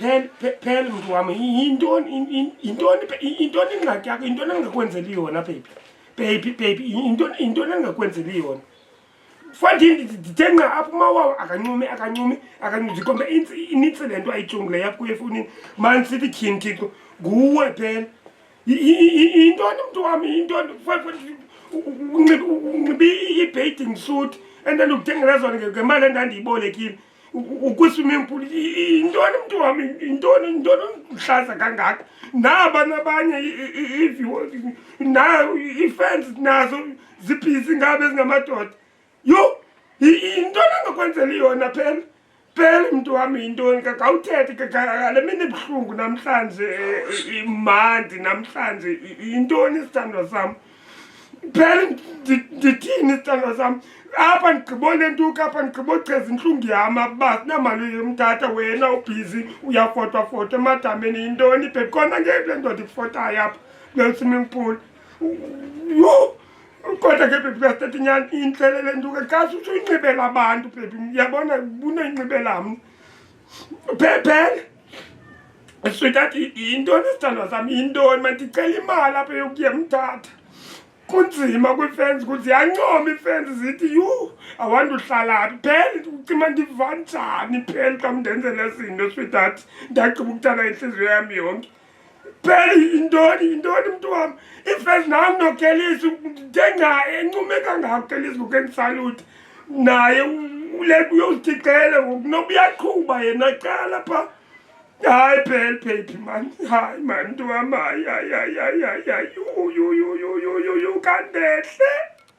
phela mntu wami yintoni ingxaki yakho yintoni engingakwenzeli yona baby yintoni engingakwenzeli yona fanele ndithe nqa apha umawawo akancumi ndikombe inintsi le nto ayijongileyo apha kuye efowunini mani sithi tyhini thixo nguwe phela yintoni mntu wami yintoni unxibe i-bathing suit endanda ukuthengela zona ngemali endandiyibolekile ukwi-swimming pool yintoni mntu wami yintoni uhlaza kangaka naba nabanye ii-fans nazo zibhizi ngabe ezingamadoda yho yintoni engakwenzeli yona phela mntu wami yintoni kakawuthethe kale mini ebuhlungu namhlanje imandi namhlanje yintoni isithandwa sam phela ndithini isithandwa sam apha ndigqibole ntuka apha ndigqibocheza intlungu yam uba sinamali yomthatha wena ubhizi uyafotwafotwa emadameni yintoni bhebi khona ngeyiphi le ndoda ikufotayo apha kule swimming pool yho kodwa ke bhebi kuyasithetha inyani intle le ntuka kasi usuyinxibela abantu bhebi uyabona bunoyinxibela mna phela sweetheart yintoni isithandwa sam yintoni mandicela imali apha yokuya mthatha kunzima kwii-fans ziyancoma ii-fans zithi yhu awanduhlala phi phela ucima ndiva njani phela xa mndenzela zinto sweetheart ndagqiba ukuthanda intliziyo yam yonke phela yintoni mntu wam ii-fans nam nokelisi ndithe nca encume kangako kelisi ngoku endisalute naye uleke uyozithixele ngoku noba uyaqhuba yena cala phaa hayi phela baby mani hayi mani mntu wam hayi yhu kandehle